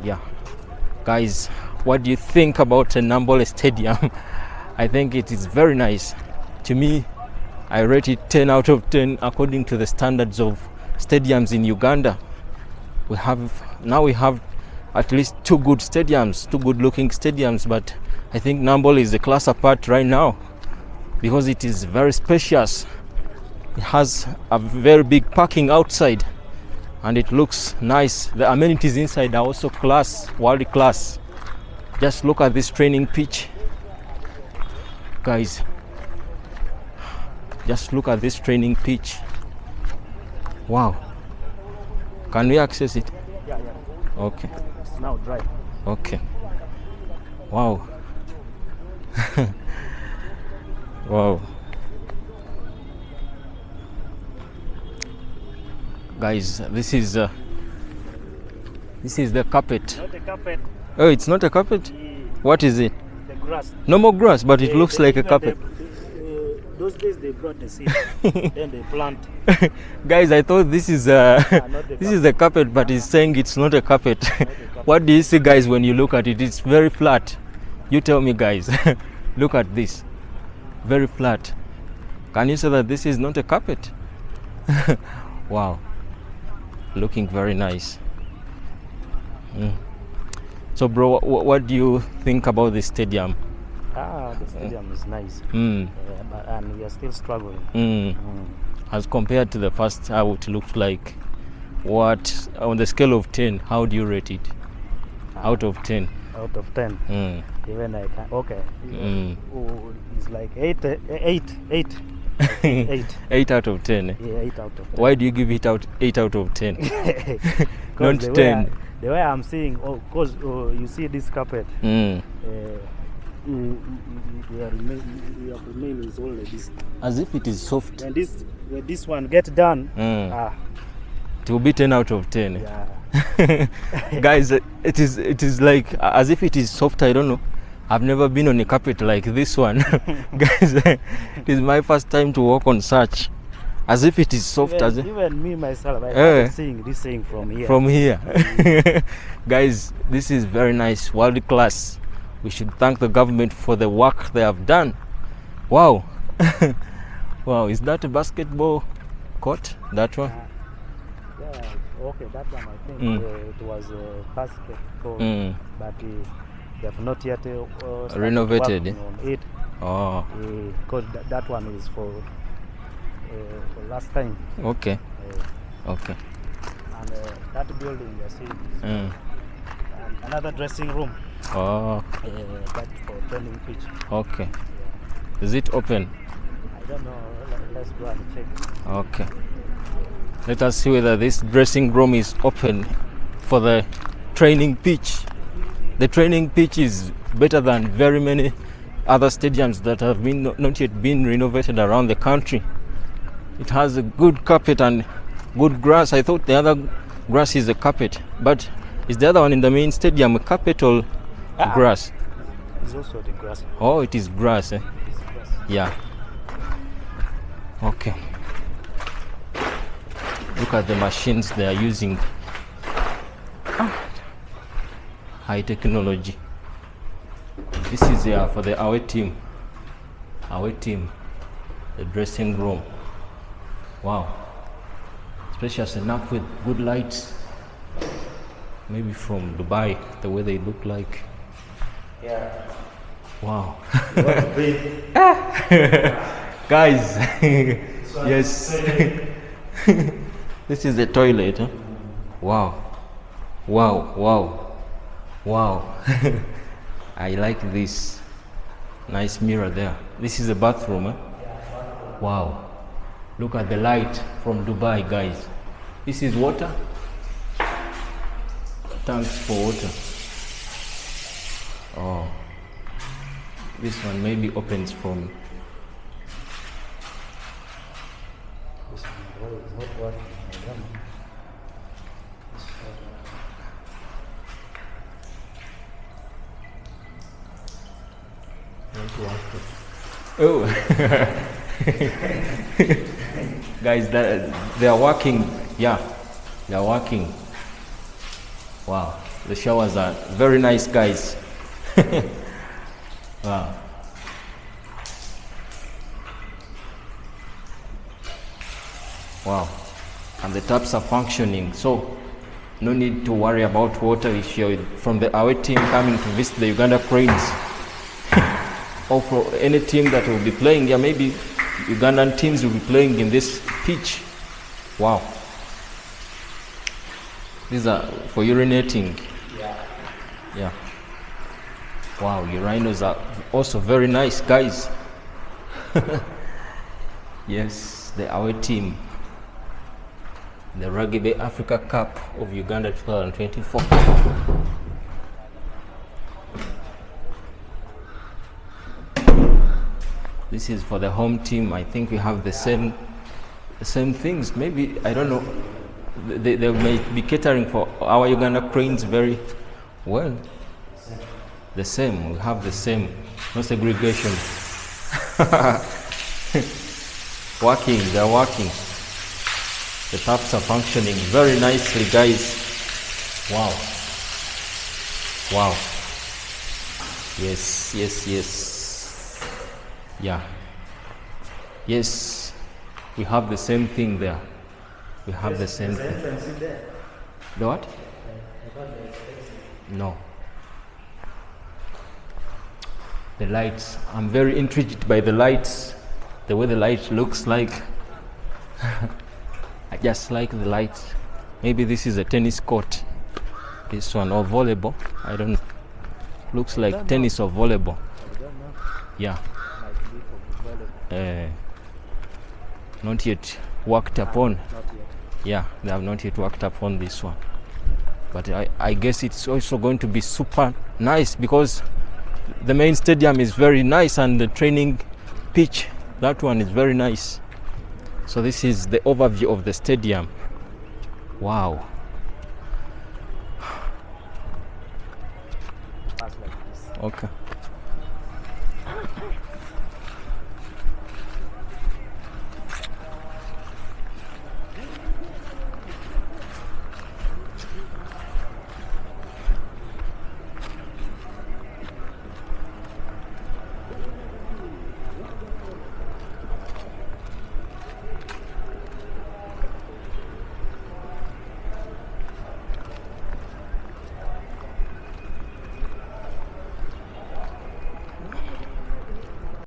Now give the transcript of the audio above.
Yeah, guys, what do you think about Nambole Stadium? I think it is very nice. To me, I rate it 10 out of 10 according to the standards of stadiums in Uganda. We have at least two good looking stadiums, but I think Nambole is a class apart right now because it is very spacious. It has a very big parking outside and it looks nice. The amenities inside are also world class. Just look at this training pitch, guys. Just look at this training pitch. Wow. Can we access it? Yeah. Okay. It's now dry. Okay. Wow. Wow. Guys, this is the carpet. Not a carpet. Oh, it's not a carpet? What is it? The grass. No more grass, but it looks like a carpet. Those days they brought the seed, then they plant. Guys, I thought this is a carpet, but it's saying it's not a carpet. What do you see, guys, when you look at it? It's very flat. You tell me, guys. Look at this. Very flat. Can you say that this is not a carpet? Wow. Looking very nice. So, bro, what do you think about the stadium? The stadium is nice, and we are still struggling. As compared to the first, how it looked like. What, on the scale of 10, how do you rate it? Out of 10? Out of 10. Even I can. Okay. It's like 8. 8 out of 10. Yeah, 8 out of 10. Why do you give it 8 out of 10? Not 10. The way I'm seeing, because you see this carpet, we have remained is all like this. As if it is soft. When this one get done, it will be 10 out of 10. Yeah. Guys, it is like as if it is soft. I don't know. I've never been on a carpet like this one. Guys, it is my first time to walk on such. As if it is soft. Even me myself, I started seeing this thing from here. Guys, this is very nice, world class. We should thank the government for the work they have done. Wow. Wow, is that a basketball court? That one? Yeah, okay, that one I think it was a basketball, but they have not yet renovated on it. Oh. Because that one is for last time. Okay. Okay. And that building you're seeing is and another dressing room. Oh. That's for training pitch. Okay. Is it open? I don't know. Let's go and check. Okay. Let us see whether this dressing room is open for the training pitch. The training pitch is better than very many other stadiums that have not yet been renovated around the country. It has a good carpet and good grass. I thought the other grass is a carpet, but is the other one in the main stadium a carpet or grass? It's also the grass. Oh, it is grass, eh? It's grass. Yeah. Okay. Look at the machines they are using. High technology. This is for the away team. Away team. The dressing room. Wow. Spacious enough with good lights. Maybe from Dubai, the way they look like. Yeah. Wow. Guys. Yes. This is the toilet. Huh? Wow. Wow. Wow. Wow. I like this. Nice mirror there. This is a bathroom. Eh? Wow. Look at the light from Dubai, guys. This is water. Tanks for water. Oh. This one maybe opens from. Oh. Guys, they are working. Yeah, they are working. Wow. The showers are very nice, guys. Wow. Wow. And the taps are functioning, so no need to worry about water if you're from the away team coming to visit the Uganda Cranes. Or for any team that will be playing, yeah, maybe Ugandan teams will be playing in this pitch. Wow. These are for urinating. Yeah. Wow, urinals are also very nice, guys. Yes, the away team. The Rugby Africa Cup of Uganda 2024. This is for the home team. I think we have the same things. Maybe, I don't know. They may be catering for our Uganda Cranes very well. The same. We have the same. No segregation. Working. They're working. The taps are functioning very nicely, guys. Wow. Wow. Yes. Yeah. Yes. We have the same thing there. We have the same thing. The what? No. The lights. I'm very intrigued by the lights. The way the light looks like. I just like the lights. Maybe this is a tennis court. This one, or volleyball. I don't know. Looks like tennis or volleyball. Yeah. Not yet worked upon. Yeah, they have not yet worked upon this one. But I guess it's also going to be super nice because the main stadium is very nice and the training pitch, that one is very nice. So this is the overview of the stadium. Wow. Okay.